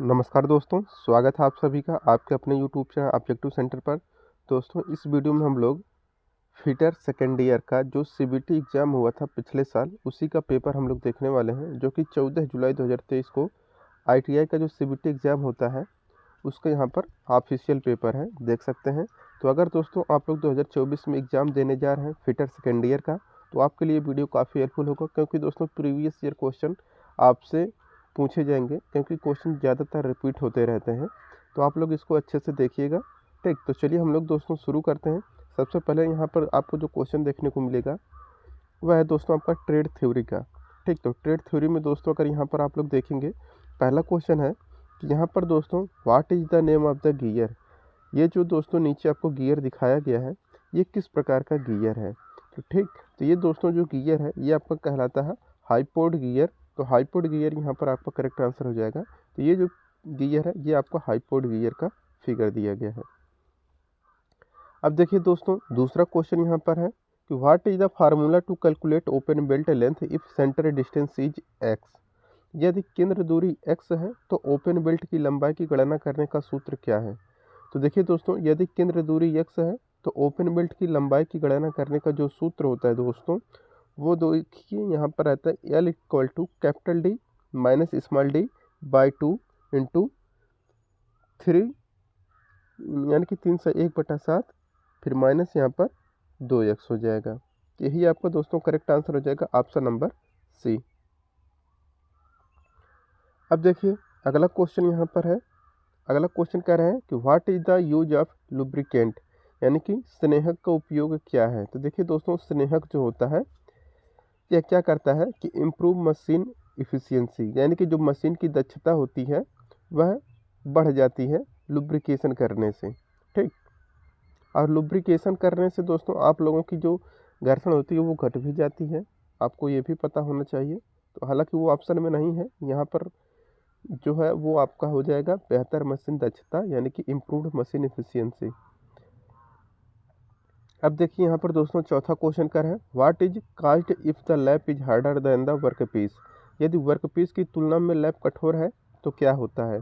नमस्कार दोस्तों, स्वागत है आप सभी का आपके अपने यूट्यूब चैनल ऑब्जेक्टिव सेंटर पर। दोस्तों, इस वीडियो में हम लोग फिटर सेकेंड ईयर का जो सीबीटी एग्ज़ाम हुआ था पिछले साल, उसी का पेपर हम लोग देखने वाले हैं, जो कि 14 जुलाई 2023 को आईटीआई का जो सीबीटी एग्ज़ाम होता है उसका यहाँ पर ऑफिशियल पेपर है, देख सकते हैं। तो अगर दोस्तों आप लोग 2024 में एग्ज़ाम देने जा रहे हैं फिटर सेकेंड ईयर का, तो आपके लिए वीडियो काफ़ी हेल्पफुल होगा, क्योंकि दोस्तों प्रीवियस ईयर क्वेश्चन आपसे पूछे जाएंगे, क्योंकि क्वेश्चन ज़्यादातर रिपीट होते रहते हैं। तो आप लोग इसको अच्छे से देखिएगा। ठीक, तो चलिए हम लोग दोस्तों शुरू करते हैं। सबसे पहले यहाँ पर आपको जो क्वेश्चन देखने को मिलेगा वह है दोस्तों आपका ट्रेड थ्योरी का। ठीक, तो ट्रेड थ्योरी में दोस्तों अगर यहाँ पर आप लोग देखेंगे, पहला क्वेश्चन है कि यहाँ पर दोस्तों what is the name of the gear. ये जो दोस्तों नीचे आपको गियर दिखाया गया है, ये किस प्रकार का गियर है। तो ठीक, तो ये दोस्तों जो गियर है ये आपका कहलाता है हाइपोड गियर। तो हाइपोड गियर यहाँ पर आपका करेक्ट आंसर हो जाएगा। तो ये जो गियर है ये आपका हाइपोड गियर का फिगर दिया गया है। अब देखिए दोस्तों, दूसरा क्वेश्चन यहाँ पर है कि what is the formula to calculate open belt length if centre distance is x. यदि केंद्र दूरी x है तो ओपन बेल्ट की लंबाई की गणना करने का सूत्र क्या है। तो देखिए दोस्तों, यदि केंद्र दूरी x है तो ओपन बेल्ट की लंबाई की गणना करने का जो सूत्र होता है दोस्तों, वो देखिए यहाँ पर रहता है L equal to capital D minus small d by 2 into 3, यानी कि 3/1/7, फिर माइनस यहाँ पर 2x हो जाएगा। यही आपका दोस्तों करेक्ट आंसर हो जाएगा, ऑप्शन नंबर सी। अब देखिए अगला क्वेश्चन यहाँ पर है। अगला क्वेश्चन कह रहे हैं कि what is the use of lubricant, यानी कि स्नेहक का उपयोग क्या है। तो देखिए दोस्तों, स्नेहक जो होता है यह क्या करता है कि इम्प्रूव मशीन इफिशियंसी, यानी कि जो मशीन की दक्षता होती है वह बढ़ जाती है लुब्रिकेशन करने से। ठीक, और लुब्रिकेशन करने से दोस्तों आप लोगों की जो घर्षण होती है वो घट भी जाती है, आपको ये भी पता होना चाहिए। तो हालांकि वो ऑप्शन में नहीं है, यहाँ पर जो है वो आपका हो जाएगा बेहतर मशीन दक्षता, यानी कि इम्प्रूव्ड मशीन एफिशिएंसी। अब देखिए यहाँ पर दोस्तों चौथा क्वेश्चन कर है what is cast if the lap is harder than the work piece. यदि वर्क पीस की तुलना में लैप कठोर है तो क्या होता है।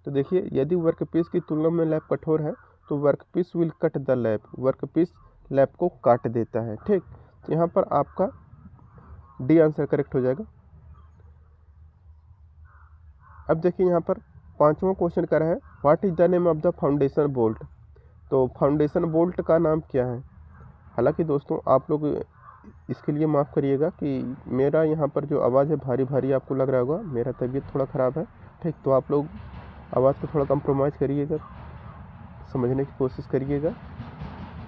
तो देखिए, यदि वर्क पीस की तुलना में लैप कठोर है तो work piece will cut the lap, work piece lap को काट देता है। ठीक, तो यहाँ पर आपका डी आंसर करेक्ट हो जाएगा। अब देखिए यहाँ पर पांचवा क्वेश्चन कर है what is the name of the foundation bolt. तो फाउंडेशन बोल्ट का नाम क्या है। हालांकि दोस्तों आप लोग इसके लिए माफ़ करिएगा कि मेरा यहाँ पर जो आवाज़ है भारी भारी आपको लग रहा होगा, मेरा तबीयत थोड़ा ख़राब है। ठीक, तो आप लोग आवाज़ को थोड़ा कंप्रोमाइज़ करिएगा, समझने की कोशिश करिएगा,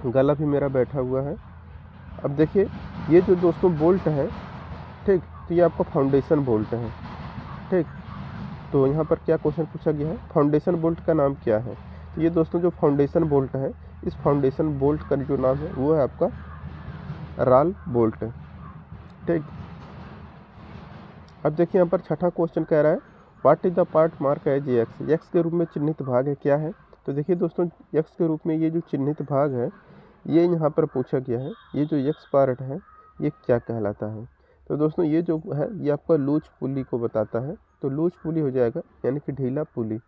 गला भी मेरा बैठा हुआ है। अब देखिए ये जो दोस्तों बोल्ट है, ठीक, तो ये आपका फाउंडेशन बोल्ट है। ठीक, तो यहाँ पर क्या क्वेश्चन पूछा गया है, फाउंडेशन बोल्ट का नाम क्या है। तो ये दोस्तों जो फाउंडेशन बोल्ट है, इस फाउंडेशन बोल्ट का जो नाम है वो है आपका राल बोल्ट। ठीक, अब देखिए यहाँ पर छठा क्वेश्चन कह रहा है what is the part mark as x, x के रूप में चिन्हित भाग है क्या है। तो देखिए दोस्तों, एक्स के रूप में ये जो चिन्हित भाग है ये यहाँ पर पूछा गया है, ये जो एक्स पार्ट है ये क्या कहलाता है। तो दोस्तों ये जो है ये आपका लूज पुली को बताता है, तो लूज पुली हो जाएगा, यानी कि ढीला पुली।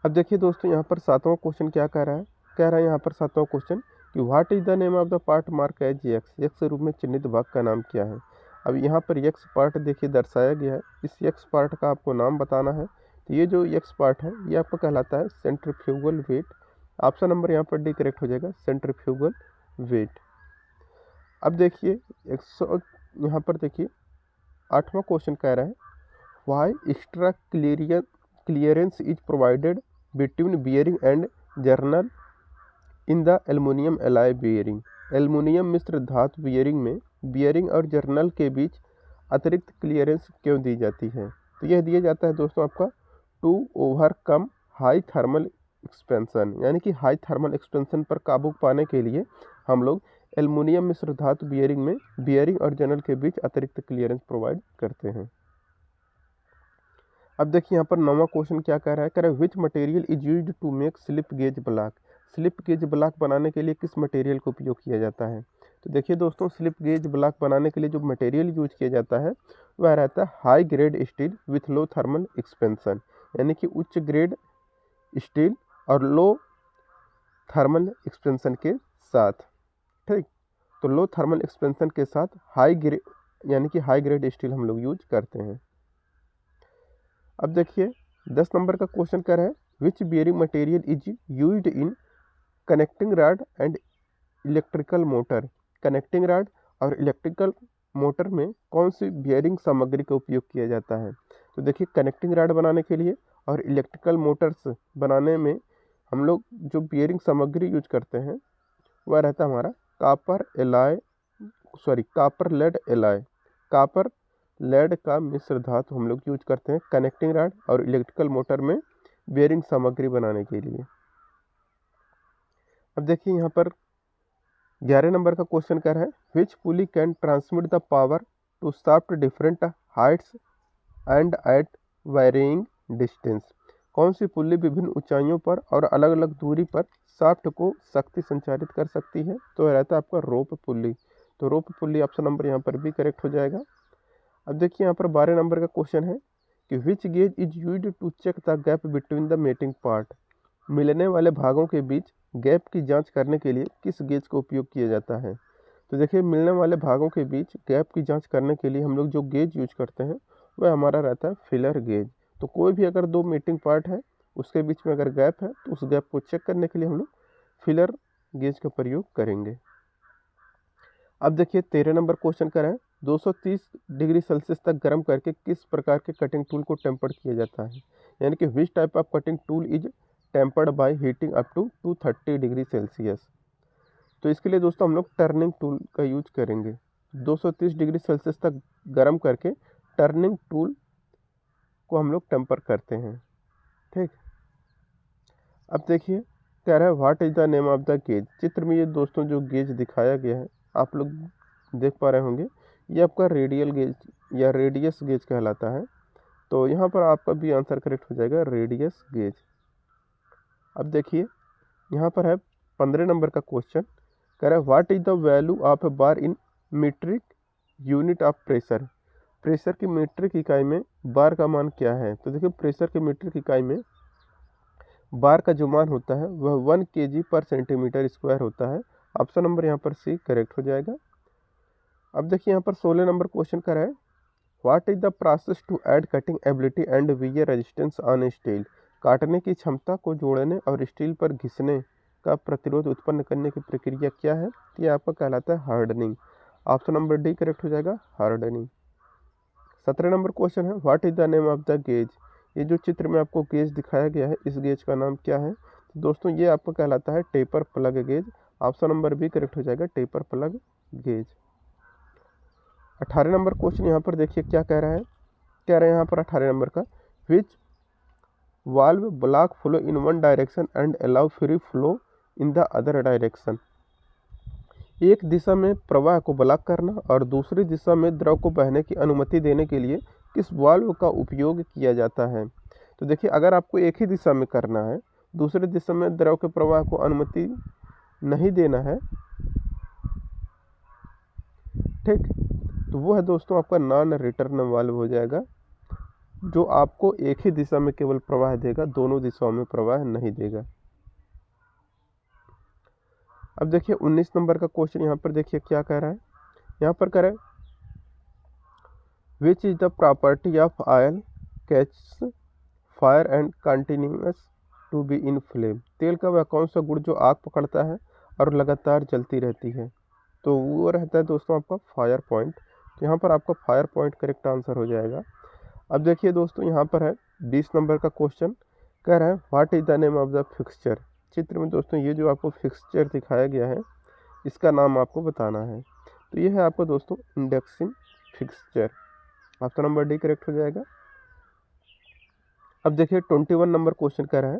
अब देखिए दोस्तों यहाँ पर सातवां क्वेश्चन क्या कह रहा है, कह रहा है यहाँ पर सातवां क्वेश्चन कि what is the name of the part mark as x, x के रूप में चिन्हित भाग का नाम क्या है। अब यहाँ पर एक्स पार्ट देखिए दर्शाया गया है, इस एक्स पार्ट का आपको नाम बताना है। तो ये जो एक्स पार्ट है ये आपका कहलाता है सेंट्रीफ्यूगल वेट। ऑप्शन नंबर यहाँ पर डी करेक्ट हो जाएगा, सेंट्रीफ्यूगल वेट। अब देखिए यहाँ पर देखिए आठवां क्वेश्चन कह रहा है why extra clearance is provided between bearing and journal in the aluminium alloy bearing. Aluminium मिश्र धातु बियरिंग में बियरिंग और जर्नल के बीच अतिरिक्त क्लियरेंस क्यों दी जाती है। तो यह दिया जाता है दोस्तों आपका to overcome high thermal expansion, यानी कि हाई थर्मल एक्सपेंशन पर काबू पाने के लिए हम लोग एल्युमिनियम मिश्र धातु बियरिंग में बियरिंग और जर्नल के बीच अतिरिक्त क्लियरेंस प्रोवाइड करते हैं। अब देखिए यहाँ पर नौवां क्वेश्चन क्या कह रहा है, कह रहा है which material is used to make slip gauge block. Slip gauge block बनाने के लिए किस मटेरियल का उपयोग किया जाता है। तो देखिए दोस्तों, स्लिप गेज ब्लॉक बनाने के लिए जो मटेरियल यूज किया जाता है वह रहता है high grade steel with low thermal expansion, यानी कि उच्च ग्रेड स्टील और लो थर्मल एक्सपेंशन के साथ। ठीक, तो लो थर्मल एक्सपेंशन के साथ यानी कि हाई ग्रेड स्टील हम लोग यूज करते हैं। अब देखिए 10 नंबर का क्वेश्चन क्या है, which bearing material is used in connecting rod and electrical motor. Connecting rod और इलेक्ट्रिकल मोटर में कौन सी बियरिंग सामग्री का उपयोग किया जाता है। तो देखिए कनेक्टिंग रॉड बनाने के लिए और इलेक्ट्रिकल मोटर्स बनाने में हम लोग जो बियरिंग सामग्री यूज करते हैं वह रहता है हमारा copper lead alloy. Copper lead का मिश्र धातु हम लोग यूज करते हैं कनेक्टिंग रॉड और इलेक्ट्रिकल मोटर में बियरिंग सामग्री बनाने के लिए। अब देखिए यहाँ पर 11 नंबर का क्वेश्चन क्या है, which pulley can transmit the power to shaft different heights and at varying distance. कौन सी पुली विभिन्न ऊंचाइयों पर और अलग अलग दूरी पर शाफ्ट को शक्ति संचारित कर सकती है। तो रहता है आपका रोप पुली। तो रोप पुली ऑप्शन नंबर यहाँ पर भी करेक्ट हो जाएगा। अब देखिए यहाँ पर 12 नंबर का क्वेश्चन है कि which gauge is used to check the gap between the mating part. मिलने वाले भागों के बीच गैप की जांच करने के लिए किस गेज का उपयोग किया जाता है। तो देखिए मिलने वाले भागों के बीच गैप की जांच करने के लिए हम लोग जो गेज यूज करते हैं वह हमारा रहता है फिलर गेज। तो कोई भी अगर दो मीटिंग पार्ट है उसके बीच में अगर गैप है तो उस गैप को चेक करने के लिए हम लोग फिलर गेज का प्रयोग करेंगे। अब देखिए 13 नंबर क्वेश्चन कर रहे हैं, 230 डिग्री सेल्सियस तक गर्म करके किस प्रकार के कटिंग टूल को टेम्पर्ड किया जाता है। यानी कि which type of cutting tool is tempered by heating up to 230 degree Celsius. तो इसके लिए दोस्तों हम लोग टर्निंग टूल का यूज करेंगे। 230 डिग्री सेल्सियस तक गर्म करके टर्निंग टूल को हम लोग टेम्पर करते हैं। ठीक, अब देखिए कह रहा है what is the name of the gauge. चित्र में ये दोस्तों जो गेज दिखाया गया है आप लोग देख पा रहे होंगे, ये आपका रेडियल गेज या रेडियस गेज कहलाता है। तो यहाँ पर आपका भी आंसर करेक्ट हो जाएगा रेडियस गेज। अब देखिए यहाँ पर है 15 नंबर का क्वेश्चन, कह रहा है what is the value of A bar in metric unit of pressure. Pressure की मीट्रिक इकाई में बार का मान क्या है। तो देखिए प्रेशर की मीट्रिक इकाई में बार का जो मान होता है वह 1 kg पर सेंटीमीटर स्क्वायर होता है। ऑप्शन नंबर यहाँ पर सी करेक्ट हो जाएगा। अब देखिए यहाँ पर 16 नंबर क्वेश्चन कर रहा है what is the process to add cutting ability and wear resistance on steel. काटने की क्षमता को जोड़ने और स्टील पर घिसने का प्रतिरोध उत्पन्न करने की प्रक्रिया क्या है। ये आपका कहलाता है hardening. Option number D correct हो जाएगा हार्डनिंग। 17 नंबर क्वेश्चन है what is the name of the gauge. ये जो चित्र में आपको गेज दिखाया गया है इस गेज का नाम क्या है। तो दोस्तों ये आपका कहलाता है taper plug gauge. Option number B correct हो जाएगा taper plug gauge. 18 number question यहाँ पर देखिए क्या कह रहा है, कह रहे हैं यहाँ पर 18 नंबर का which valve block flow in one direction and allow free flow in the other direction. एक दिशा में प्रवाह को ब्लॉक करना और दूसरी दिशा में द्रव को बहने की अनुमति देने के लिए किस वाल्व का उपयोग किया जाता है। तो देखिए अगर आपको एक ही दिशा में करना है, दूसरी दिशा में द्रव के प्रवाह को अनुमति नहीं देना है, ठीक, तो वो है दोस्तों आपका नॉन रिटर्न वाल्व हो जाएगा, जो आपको एक ही दिशा में केवल प्रवाह देगा, दोनों दिशाओं में प्रवाह नहीं देगा। अब देखिए 19 नंबर का क्वेश्चन यहाँ पर देखिए क्या कह रहा है, यहाँ पर कह रहा है which is the property of oil catch fire and continuous to be in flame. तेल का वह कौन सा गुण जो आग पकड़ता है और लगातार जलती रहती है। तो वो रहता है दोस्तों आपका फायर पॉइंट। तो यहाँ पर आपका फायर पॉइंट करेक्ट आंसर हो जाएगा। अब देखिए दोस्तों यहाँ पर है 20 नंबर का क्वेश्चन, कह रहा है what is the name of the fixture. चित्र में दोस्तों ये जो आपको फिक्सचर दिखाया गया है इसका नाम आपको बताना है। तो ये है आपको दोस्तों induction fixture. Option number D correct हो जाएगा। अब देखिए 21 नंबर क्वेश्चन कह रहा है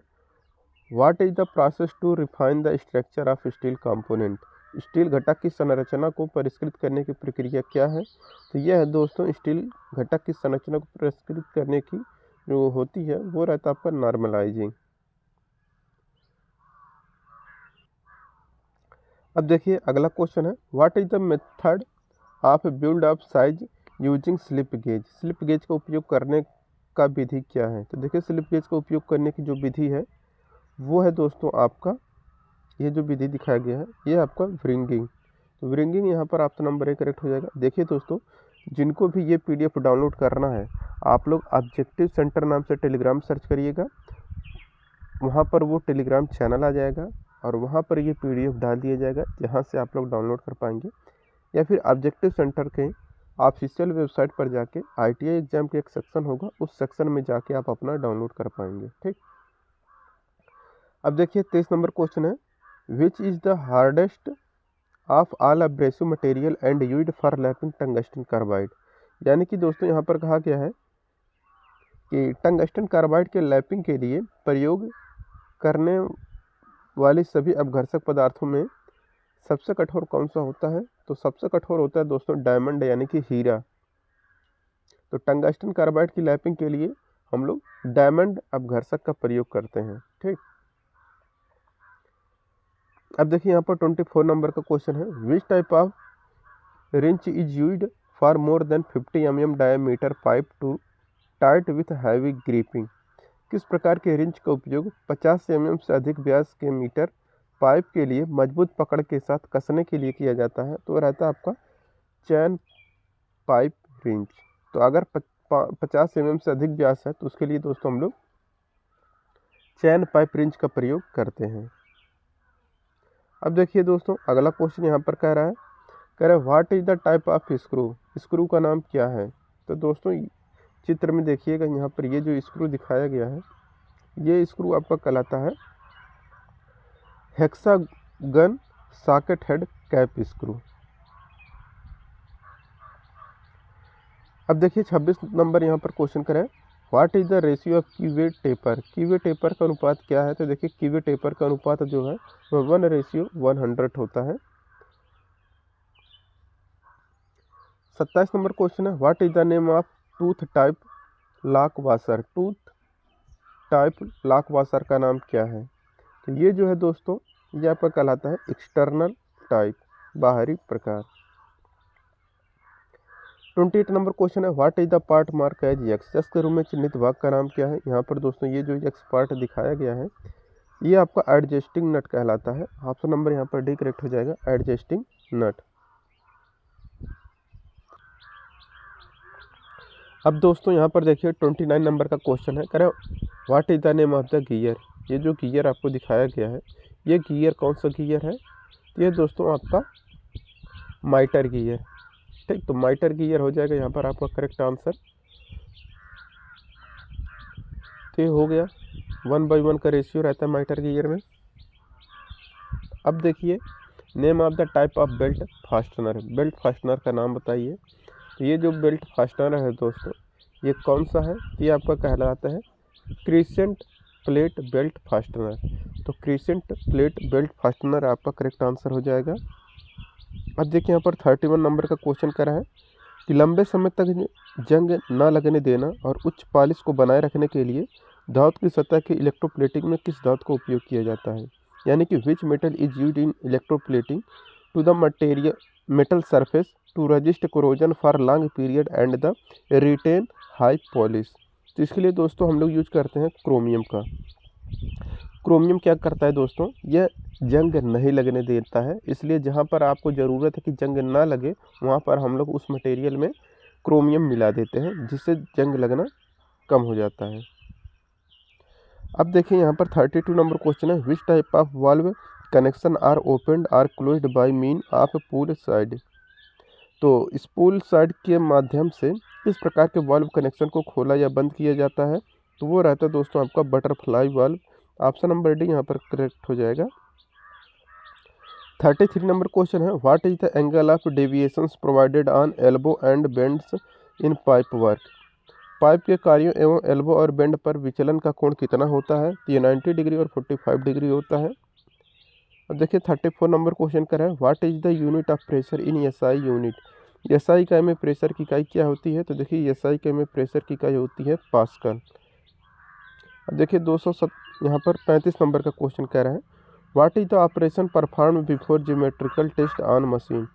what is the process to refine the structure of steel component. Steel घटक की संरचना को परिष्कृत करने की प्रक्रिया क्या है। तो यह है दोस्तों स्टील घटक की संरचना को परिष्कृत करने की जो होती है वो रहता है आपका नॉर्मलाइजिंग। अब देखिए अगला क्वेश्चन है, what is the method of build up size using slip gauge. Slip gauge का उपयोग करने का विधि क्या है। तो देखिए स्लिप गेज का उपयोग करने की जो विधि है वो है दोस्तों आपका, ये जो विधि दिखाया गया है ये आपका व्रिंगिंग। तो व्रिंगिंग यहाँ पर ऑप्शन नंबर 1 करेक्ट हो जाएगा। देखिए दोस्तों, जिनको भी ये PDF डाउनलोड करना है, आप लोग ऑब्जेक्टिव सेंटर नाम से टेलीग्राम सर्च करिएगा, वहाँ पर वो टेलीग्राम चैनल आ जाएगा और वहाँ पर ये PDF डाल दिया जाएगा, जहाँ से आप लोग डाउनलोड कर पाएंगे। या फिर ऑब्जेक्टिव सेंटर के ऑफिशियल वेबसाइट पर जाके ITI एग्जाम के एक सेक्शन होगा, उस सेक्शन में जाके आप अपना डाउनलोड कर पाएंगे। ठीक, अब देखिए 23 नंबर क्वेश्चन है, which is the hardest of all abrasive material and used for lapping tungsten carbide. यानी कि दोस्तों यहाँ पर कहा गया है कि टंगस्टन कार्बाइड के लैपिंग के लिए प्रयोग करने वाली सभी अपघर्षक पदार्थों में सबसे कठोर कौन सा होता है। तो सबसे कठोर होता है दोस्तों डायमंड यानी कि हीरा। तो टंगस्टन कार्बाइड की लैपिंग के लिए हम लोग डायमंड अपघर्षक का प्रयोग करते हैं। ठीक, अब देखिए यहाँ पर 24 नंबर का क्वेश्चन है, which type of wrench is used for more than 50 mm diameter pipe to tight with heavy gripping. किस प्रकार के रिंच का उपयोग 50 mm से अधिक व्यास के मीटर पाइप के लिए मजबूत पकड़ के साथ कसने के लिए किया जाता है। तो रहता है आपका चैन पाइप रिंच। तो अगर 50 mm से अधिक व्यास है तो उसके लिए दोस्तों हम लोग चैन पाइप रिंच का प्रयोग करते हैं। अब देखिए दोस्तों अगला क्वेश्चन यहाँ पर कह रहा है what is the type of screw. Screw का नाम क्या है। तो दोस्तों चित्र में देखिएगा, यहाँ पर ये जो स्क्रू दिखाया गया है ये स्क्रू आपका कहलाता है hexagon socket head cap screw. अब देखिए 26 नंबर यहाँ पर क्वेश्चन करें, what is the ratio of कीवे taper. कीवे taper का अनुपात क्या है। तो देखिए कीवे टेपर का अनुपात जो है वह 1:100 होता है। 27 नंबर क्वेश्चन है, what is the name of tooth type lock washer. Tooth type lock washer का नाम क्या है। तो ये जो है दोस्तों ये आपका कहलाता है एक्सटर्नल टाइप, बाहरी प्रकार। 28 नंबर क्वेश्चन है, what is the part mark as x. X के रूप में चिन्हित भाग का नाम क्या है। यहाँ पर दोस्तों ये जो एक्स पार्ट दिखाया गया है ये आपका एडजस्टिंग नट कहलाता है। ऑप्शन नंबर यहाँ पर डी करेक्ट हो जाएगा, एडजस्टिंग नट। अब दोस्तों यहाँ पर देखिए 29 नंबर का क्वेश्चन है, कह रहे what is the name of the gear. ये जो गियर आपको दिखाया गया है ये गियर कौन सा गियर है। ये दोस्तों आपका माइटर गियर। ठीक, तो माइटर गियर हो जाएगा यहाँ पर आपका करेक्ट आंसर। तो ये हो गया 1:1 का रेशियो रहता है माइटर गियर में। अब देखिए name of the type of belt fastener. Belt fastener का नाम बताइए। तो ये जो बेल्ट फास्टनर है दोस्तों ये कौन सा है। ये आपका कहलाता है क्रिसेंट प्लेट बेल्ट फास्टनर। तो क्रिसेंट प्लेट बेल्ट फास्टनर आपका करेक्ट आंसर हो जाएगा। अब देखिए यहाँ पर 31 नंबर का क्वेश्चन कर रहा है कि लंबे समय तक जंग न लगने देना और उच्च पॉलिश को बनाए रखने के लिए धातु की सतह की इलेक्ट्रोप्लेटिंग में किस धातु का उपयोग किया जाता है। यानी कि which metal is used in electroplating to the material metal surface to resist corrosion for long period and the retain high polish. तो इसके लिए दोस्तों हम लोग यूज करते हैं क्रोमियम का। क्रोमियम क्या करता है दोस्तों, यह जंग नहीं लगने देता है, इसलिए जहाँ पर आपको ज़रूरत है कि जंग ना लगे वहाँ पर हम लोग उस मटेरियल में क्रोमियम मिला देते हैं, जिससे जंग लगना कम हो जाता है। अब देखिए यहाँ पर 32 नंबर क्वेश्चन है, which type of valve connection are opened or closed by mean of pull side. तो इस पुल साइड के माध्यम से इस प्रकार के वाल्व कनेक्शन को खोला या बंद किया जाता है। तो वो रहता है दोस्तों आपका butterfly valve. Option number D यहाँ पर करेक्ट हो जाएगा। 33 नंबर क्वेश्चन है, what is the angle of deviations provided on elbow and bends in pipe work. Pipe के कार्यों एवं एल्बो और बेंड पर विचलन का कोण कितना होता है। तो ये 90 डिग्री और 45 डिग्री होता है। अब देखिए 34 नंबर क्वेश्चन कर रहा है, what is the unit of pressure in SI unit. SI इकाई में प्रेशर की इकाई क्या होती है। तो देखिए एसआई इकाई में प्रेशर की इकाई होती है पास्कल। अब देखिए यहाँ पर 35 नंबर का क्वेश्चन कह रहा है, what is the operation perform before geometrical test on machine.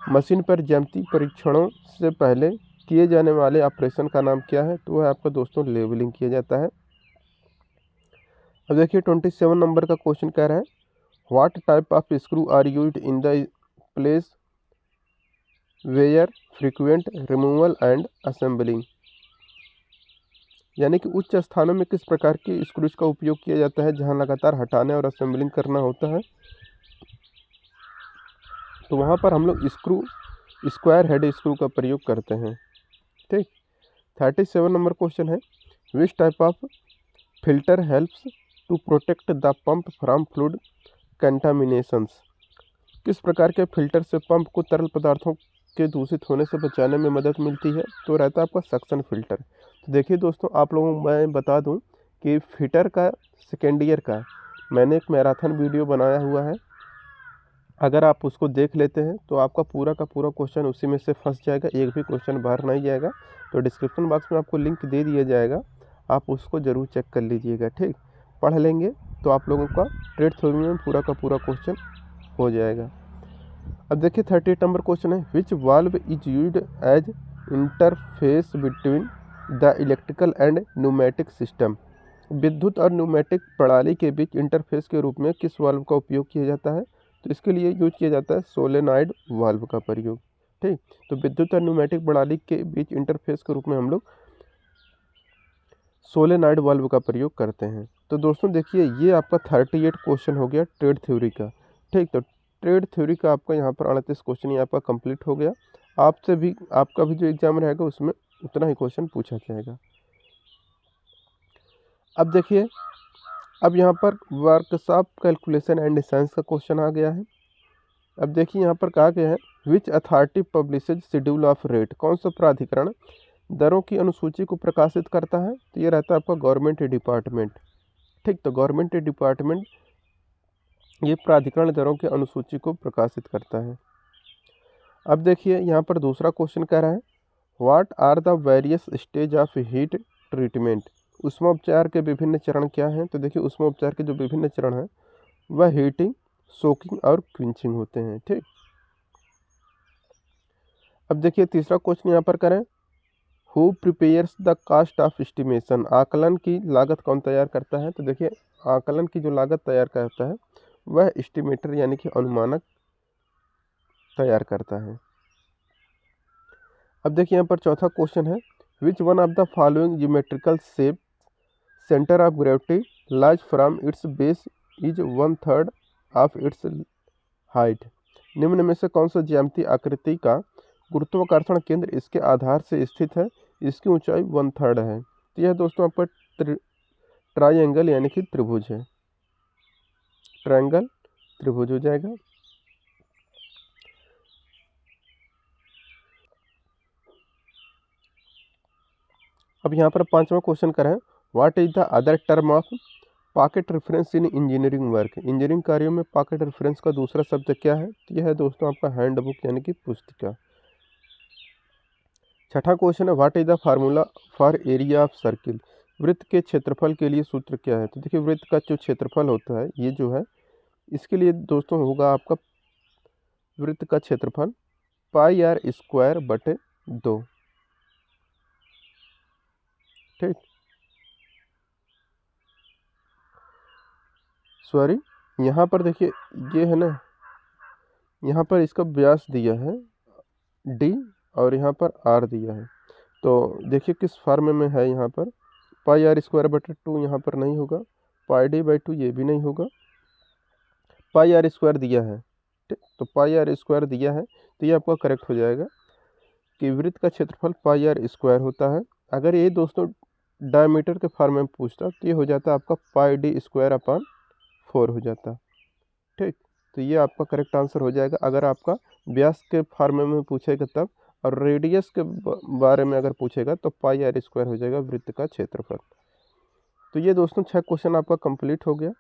Machine पर ज्यामितीय परीक्षणों से पहले किए जाने वाले ऑपरेशन का नाम क्या है, तो वह आपका दोस्तों लेवलिंग किया जाता है। अब देखिए 27 नंबर का क्वेश्चन कह रहा है what type of screw are used in the place where frequent removal and assembling. यानी कि उच्च स्थानों में किस प्रकार के स्क्रूज का उपयोग किया जाता है जहां लगातार हटाने और असेंबलिंग करना होता है, तो वहां पर हम लोग स्क्वायर हेड स्क्रू का प्रयोग करते हैं। ठीक। 37 नंबर क्वेश्चन है which type of filter helps to protect the pump from fluid contaminations. किस प्रकार के फिल्टर से पंप को तरल पदार्थों के दूषित होने से बचाने में मदद मिलती है, तो रहता है आपका सक्शन फिल्टर। तो देखिए दोस्तों, आप लोगों को मैं बता दूं कि फिटर का सेकेंड ईयर का मैंने एक मैराथन वीडियो बनाया हुआ है। अगर आप उसको देख लेते हैं तो आपका पूरा का पूरा क्वेश्चन उसी में से फंस जाएगा, एक भी क्वेश्चन बाहर नहीं जाएगा। तो डिस्क्रिप्शन बॉक्स में आपको लिंक दे दिया जाएगा, आप उसको ज़रूर चेक कर लीजिएगा। ठीक, पढ़ लेंगे तो आप लोगों का ट्रेड थ्योरी में पूरा का पूरा क्वेश्चन हो जाएगा। अब देखिए 38 नंबर क्वेश्चन है which valve is used as interface between the electrical and pneumatic system. विद्युत और न्यूमेटिक प्रणाली के बीच इंटरफेस के रूप में किस वाल्व का उपयोग किया जाता है, तो इसके लिए यूज किया जाता है सोलेनॉइड वाल्व का प्रयोग। ठीक, तो विद्युत और न्यूमेटिक प्रणाली के बीच इंटरफेस के रूप में हम लोग सोलेनॉइड वाल्व का प्रयोग करते हैं। तो दोस्तों देखिए ये आपका 38 क्वेश्चन हो गया ट्रेड थ्योरी का। ठीक, तो ट्रेड थ्योरी का आपका यहाँ पर 38 क्वेश्चन ही आपका कंप्लीट हो गया। आपसे भी आपका भी जो एग्जाम रहेगा उसमें उतना ही क्वेश्चन पूछा जाएगा। अब देखिए, अब यहाँ पर वर्कशॉप कैलकुलेशन एंड साइंस का क्वेश्चन आ गया है। अब देखिए यहाँ पर कहा गया है which authority publishes schedule of rate. कौन सा प्राधिकरण दरों की अनुसूची को प्रकाशित करता है, तो ये रहता है आपका गवर्नमेंट डिपार्टमेंट। ठीक, तो गवर्नमेंट डिपार्टमेंट ये प्राधिकरण दरों की अनुसूची को प्रकाशित करता है। अब देखिए यहाँ पर दूसरा क्वेश्चन कह रहा है what are the various stage of heat treatment. ऊष्मोपचार के विभिन्न चरण क्या हैं, तो देखिए ऊष्मोपचार के जो विभिन्न चरण हैं वह हीटिंग, सोकिंग और क्विंचिंग होते हैं। ठीक, अब देखिए तीसरा क्वेश्चन यहाँ पर करें who prepares the cost of estimation. आकलन की लागत कौन तैयार करता है, तो देखिए आकलन की जो लागत तैयार करता है वह एस्टिमेटर यानी कि अनुमानक तैयार करता है। अब देखिए यहाँ पर चौथा क्वेश्चन है which one of the following geometrical shape centre of gravity lies from its base is 1/3 of its height. निम्न में से कौन सा ज्यामितीय आकृति का गुरुत्वाकर्षण केंद्र इसके आधार से स्थित है, इसकी ऊंचाई 1/3 है। तो यह दोस्तों आपका ट्राइंगल यानी कि त्रिभुज है, ट्रायंगल त्रिभुज हो जाएगा। अब यहाँ पर पांचवा क्वेश्चन कर रहे हैं what is the other term of pocket reference in engineering work. Engineering कार्यों में पॉकेट रेफरेंस का दूसरा शब्द क्या है, तो यह है दोस्तों आपका हैंडबुक यानी कि पुस्तिका। छठा क्वेश्चन है what is the formula for area of circle. वृत्त के क्षेत्रफल के लिए सूत्र क्या है, तो देखिए वृत्त का जो क्षेत्रफल होता है ये जो है इसके लिए दोस्तों होगा आपका वृत्त का क्षेत्रफल पाई आर स्क्वायर बटे 2। ठीक, सॉरी यहाँ पर देखिए ये है ना, यहाँ पर इसका व्यास दिया है d और यहाँ पर r दिया है। तो देखिए किस फॉर्म में है, यहाँ पर पाई आर स्क्वायर बटे 2 यहाँ पर नहीं होगा, पाई d बाई 2 ये भी नहीं होगा, पाई आर स्क्वायर दिया है। ठीक, तो पाई आर स्क्वायर दिया है तो ये आपका करेक्ट हो जाएगा कि वृत्त का क्षेत्रफल पाई आर स्क्वायर होता है। अगर ये दोस्तों डायमीटर के फॉर्म में पूछता तो ये हो जाता आपका पाई d स्क्वायर अपॉन 4 हो जाता। ठीक, तो ये आपका करेक्ट आंसर हो जाएगा अगर आपका व्यास के फॉर्म में पूछेगा तब, और रेडियस के बारे में अगर पूछेगा तो पाई आर स्क्वायर हो जाएगा वृत्त का क्षेत्रफल। तो ये दोस्तों 6 क्वेश्चन आपका कंप्लीट हो गया।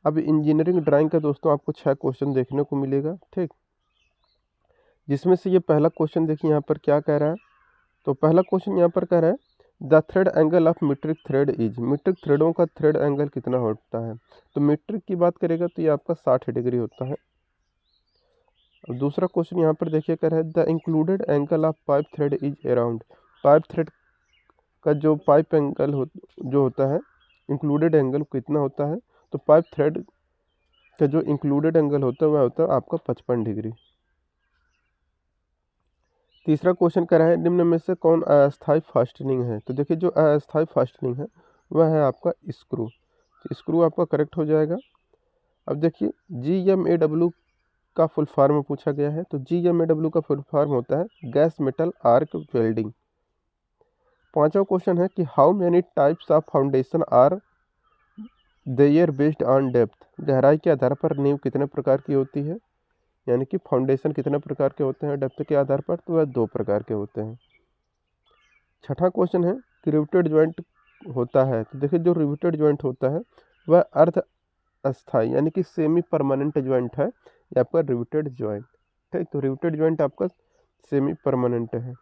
अब इंजीनियरिंग ड्राइंग का दोस्तों आपको 6 क्वेश्चन देखने को मिलेगा। ठीक, जिसमें से ये पहला क्वेश्चन देखिए यहाँ पर क्या कह रहा है, तो पहला क्वेश्चन यहाँ पर कह रहा है the thread angle of metric thread is, metric थ्रेडों का थ्रेड एंगल कितना होता है? तो मीट्रिक की बात करेगा तो ये आपका 60 डिग्री होता है। अब दूसरा क्वेश्चन यहाँ पर देखिए कर है the included angle of pipe thread is around, pipe thread का जो पाइप एंगल जो होता है इंक्लूडेड एंगल कितना होता है? तो पाइप थ्रेड का जो इंक्लूडेड एंगल होता है वह होता है आपका 55 डिग्री। तीसरा क्वेश्चन कह रहा है निम्न में से कौन अस्थायी फास्टनिंग है? तो देखिए जो अस्थायी फास्टनिंग है वह है आपका स्क्रू, तो स्क्रू आपका करेक्ट हो जाएगा। अब देखिए GMAW का फुल फॉर्म पूछा गया है, तो GMAW का फुल फॉर्म होता है गैस मेटल आर्क वेल्डिंग। पांचवा क्वेश्चन है कि how many types of foundation are there based on depth, गहराई के आधार पर नींव कितने प्रकार की होती है? यानी कि फाउंडेशन कितने प्रकार के होते हैं डेप्थ के आधार पर? तो वह 2 प्रकार के होते हैं। छठा क्वेश्चन है कि रिवेटेड ज्वाइंट होता है, तो देखिए जो रिवेटेड ज्वाइंट होता है वह अर्ध अस्थाई यानी कि सेमी परमानेंट ज्वाइंट है, ये आपका रिवेटेड ज्वाइंट। ठीक, तो रिवेटेड ज्वाइंट आपका सेमी परमानेंट है।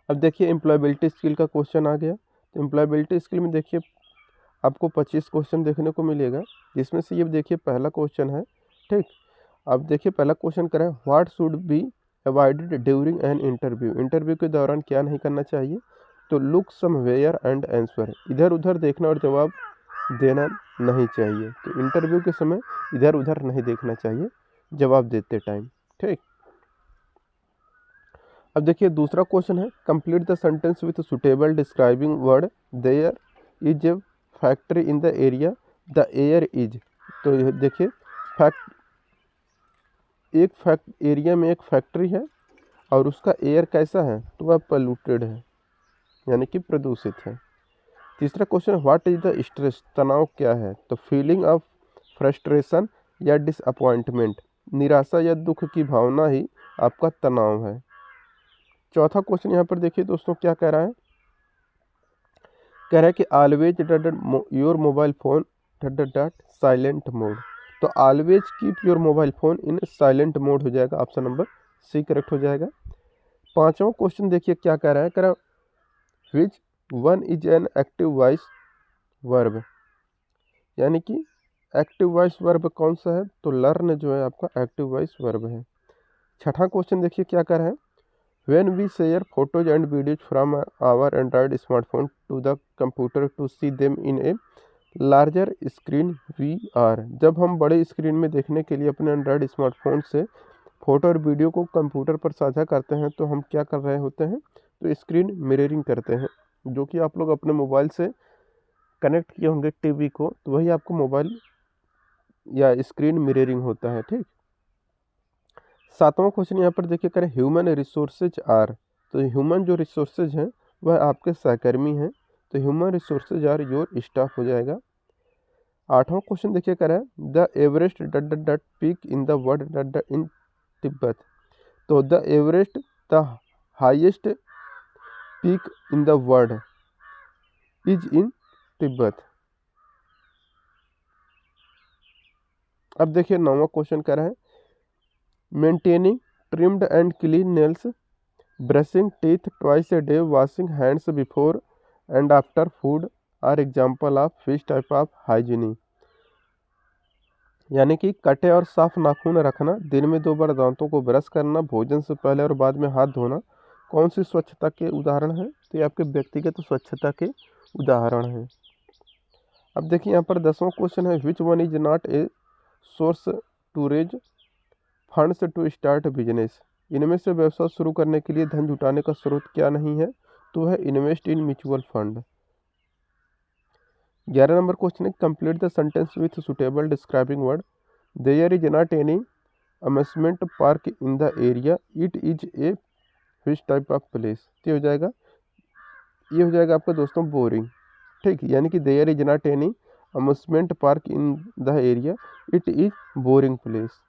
अब देखिए एम्प्लॉयबिलिटी स्किल का क्वेश्चन आ गया, तो एम्प्लॉयबिलिटी स्किल में देखिए आपको 25 क्वेश्चन देखने को मिलेगा, जिसमें से ये देखिए पहला क्वेश्चन है। ठीक, अब देखिए पहला क्वेश्चन करें what should be avoided during an interview, interview के दौरान क्या नहीं करना चाहिए? तो लुक समवेयर एंड आंसर, इधर उधर देखना और जवाब देना नहीं चाहिए। तो इंटरव्यू के समय इधर उधर नहीं देखना चाहिए जवाब देते टाइम। ठीक, अब देखिए दूसरा क्वेश्चन है complete the sentence with suitable describing word there is a factory in the area the air is. तो देखिए एरिया में एक फैक्ट्री है और उसका एयर कैसा है? तो वह पोल्यूटेड है यानी कि प्रदूषित है। तीसरा question what is the stress, तनाव क्या है? तो फीलिंग ऑफ फ्रस्ट्रेशन या डिसअपॉइंटमेंट, निराशा या दुख की भावना ही आपका तनाव है। चौथा क्वेश्चन यहाँ पर देखिए दोस्तों क्या कह रहा है, कह रहा है कि always your mobile phone silent mode. तो always keep your mobile phone in silent mode हो जाएगा, ऑप्शन नंबर सी करेक्ट हो जाएगा। पांचवा क्वेश्चन देखिए क्या कह रहा है, कह रहा विच one is an active voice verb, यानी कि एक्टिव वॉइस वर्ब कौन सा है? तो लर्न जो है आपका एक्टिव वॉइस वर्ब है। छठा क्वेश्चन देखिए क्या कह रहा है when we share photos and videos from our Android smartphone to the computer to see them in a larger screen VR, जब हम बड़े स्क्रीन में देखने के लिए अपने एंड्रॉयड स्मार्टफोन से फोटो और वीडियो को कंप्यूटर पर साझा करते हैं तो हम क्या कर रहे होते हैं? तो स्क्रीन मिररिंग करते हैं, जो कि आप लोग अपने मोबाइल से कनेक्ट किए होंगे टीवी को, तो वही आपको मोबाइल या स्क्रीन मिररिंग होता है। ठीक, सातवां क्वेश्चन यहाँ पर देखिए करें ह्यूमन रिसोर्सेज आर, तो ह्यूमन जो रिसोर्सेज हैं वह आपके सहकर्मी हैं, तो human resources are your staff हो जाएगा। आठवां क्वेश्चन देखिए करें the Everest that peak in the world in Tibet, तो the Everest the highest peak in the world is in Tibet. अब देखिए नौवां क्वेश्चन कह रहा है maintaining trimmed and clean nails, brushing teeth twice a day, washing hands before and after food are example of which type of hygienic, यानी कि कटे और साफ नाखून रखना, दिन में 2 बार दांतों को ब्रश करना, भोजन से पहले और बाद में हाथ धोना कौन सी स्वच्छता के उदाहरण है? तो ये आपके व्यक्तिगत स्वच्छता के उदाहरण हैं। अब देखिए यहाँ पर 10वां क्वेश्चन है which one is not a source to raise funds to start business, इनमें से व्यवसाय शुरू करने के लिए धन जुटाने का स्रोत क्या नहीं है? तो वह invest in mutual fund. 11 number question है complete the sentence with suitable describing word there is not any amusement park in the area it is a which type of place. ये हो जाएगा आपका दोस्तों बोरिंग। ठीक, यानी कि there is not any amusement park in the area it is boring place.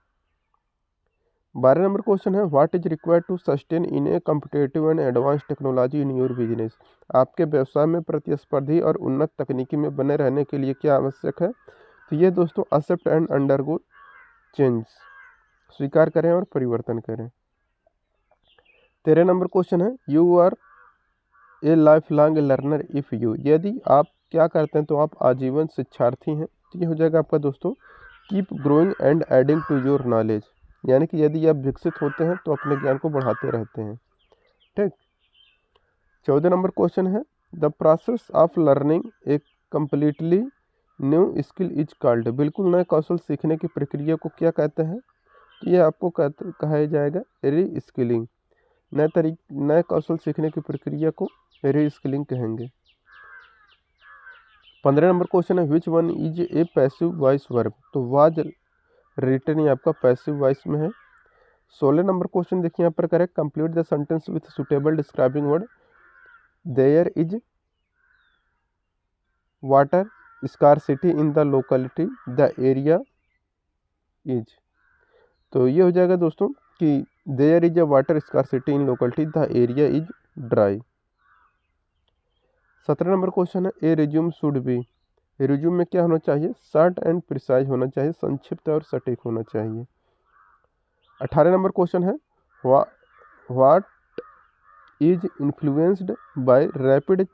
12 number question है what is required to sustain in a competitive and advance technology in your business, आपके व्यवसाय में प्रतिस्पर्धी और उन्नत तकनीकी में बने रहने के लिए क्या आवश्यक है? तो ये दोस्तों एक्सेप्ट एंड अंडरगो चेंज, स्वीकार करें और परिवर्तन करें। 13 नंबर क्वेश्चन है you are a lifelong learner if you, यदि आप क्या करते हैं तो आप आजीवन शिक्षार्थी हैं। तो ये हो जाएगा आपका दोस्तों keep growing and adding to your knowledge, यानी कि यदि आप विकसित होते हैं तो अपने ज्ञान को बढ़ाते रहते हैं। ठीक। 14 नंबर क्वेश्चन है the process of learning a completely new skill is called, बिल्कुल नए कौशल सीखने की प्रक्रिया को क्या कहते हैं? ये आपको कहा जाएगा री स्किलिंग। नए कौशल सीखने की प्रक्रिया को री स्किलिंग कहेंगे। 15 नंबर क्वेश्चन है which one is a passive voice verb, तो वाज रिटन ये आपका पैसिव वॉइस में है। 16 नंबर क्वेश्चन देखिए यहाँ पर correct complete the sentence with suitable describing word, there is water scarcity in the locality, the area is. तो ये हो जाएगा दोस्तों कि there is a water scarcity in locality, the area is dry. 17 नंबर क्वेश्चन है a resume should be, resume में क्या होना चाहिए? शॉर्ट एंड प्रिसाइज होना चाहिए, संक्षिप्त और सटीक होना चाहिए। 18 नंबर क्वेश्चन है what is influenced by rapid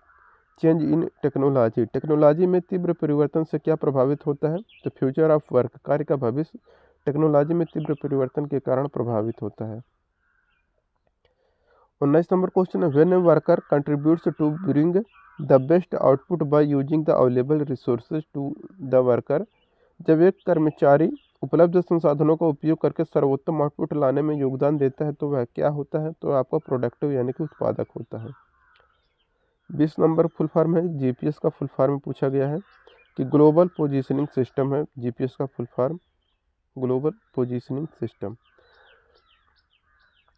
change in technology, technology में तीव्र परिवर्तन से क्या प्रभावित होता है? तो फ्यूचर ऑफ वर्क, कार्य का भविष्य टेक्नोलॉजी में तीव्र परिवर्तन के कारण प्रभावित होता है। 19 नंबर क्वेश्चन है when a worker contributes to bring the best output by using the available resources to the worker, जब एक कर्मचारी उपलब्ध संसाधनों का उपयोग करके सर्वोत्तम आउटपुट लाने में योगदान देता है तो वह क्या होता है? तो आपका प्रोडक्टिव यानी कि उत्पादक होता है। 20 नंबर फुल फॉर्म है जीपीएस का फुल फॉर्म पूछा गया है कि ग्लोबल पोजीशनिंग सिस्टम है जीपीएस का full form global positioning system.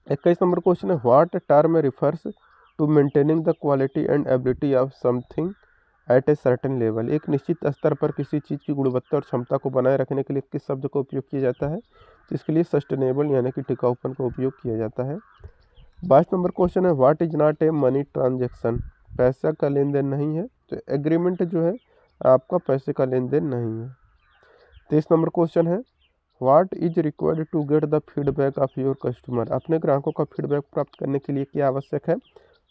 21 number question है what term refers to maintaining the quality and ability of something at a certain level, एक निश्चित स्तर पर किसी चीज़ की गुणवत्ता और क्षमता को बनाए रखने के लिए किस शब्द का उपयोग किया जाता है? तो इसके लिए सस्टेनेबल यानी कि टिकाऊपन का उपयोग किया जाता है। 22 नंबर क्वेश्चन है what is not a money transaction, पैसा का लेन देन नहीं है, तो एग्रीमेंट जो है आपका पैसे का लेन देन नहीं है। 23 नंबर क्वेश्चन है what is required to get the feedback of your customer, अपने ग्राहकों का फीडबैक प्राप्त करने के लिए क्या आवश्यक है?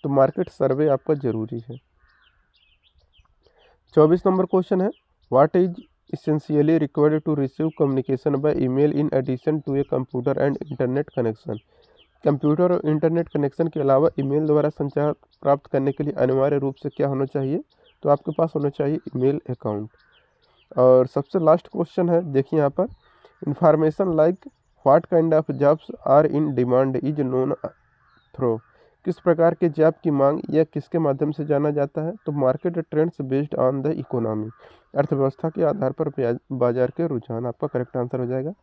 तो मार्केट सर्वे आपका जरूरी है। 24 नंबर क्वेश्चन है what is essentially required to receive communication by email in addition to a computer and internet connection, computer और इंटरनेट कनेक्शन के अलावा ईमेल द्वारा संचार प्राप्त करने के लिए अनिवार्य रूप से क्या होना चाहिए? तो आपके पास होना चाहिए ईमेल अकाउंट। और सबसे लास्ट क्वेश्चन है देखिए यहाँ पर information like what kind of jobs are in demand is known through, किस प्रकार के जॉब की मांग या किसके माध्यम से जाना जाता है? तो market trends based on the economy, अर्थव्यवस्था के आधार पर बाजार के रुझान आपका करेक्ट आंसर हो जाएगा।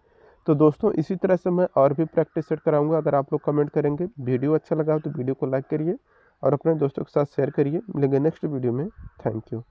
तो दोस्तों इसी तरह से मैं और भी प्रैक्टिस सेट कराऊंगा, अगर आप लोग कमेंट करेंगे वीडियो अच्छा लगा तो वीडियो को लाइक करिए और अपने दोस्तों के साथ शेयर करिए। मिलेंगे नेक्स्ट वीडियो में। Thank you.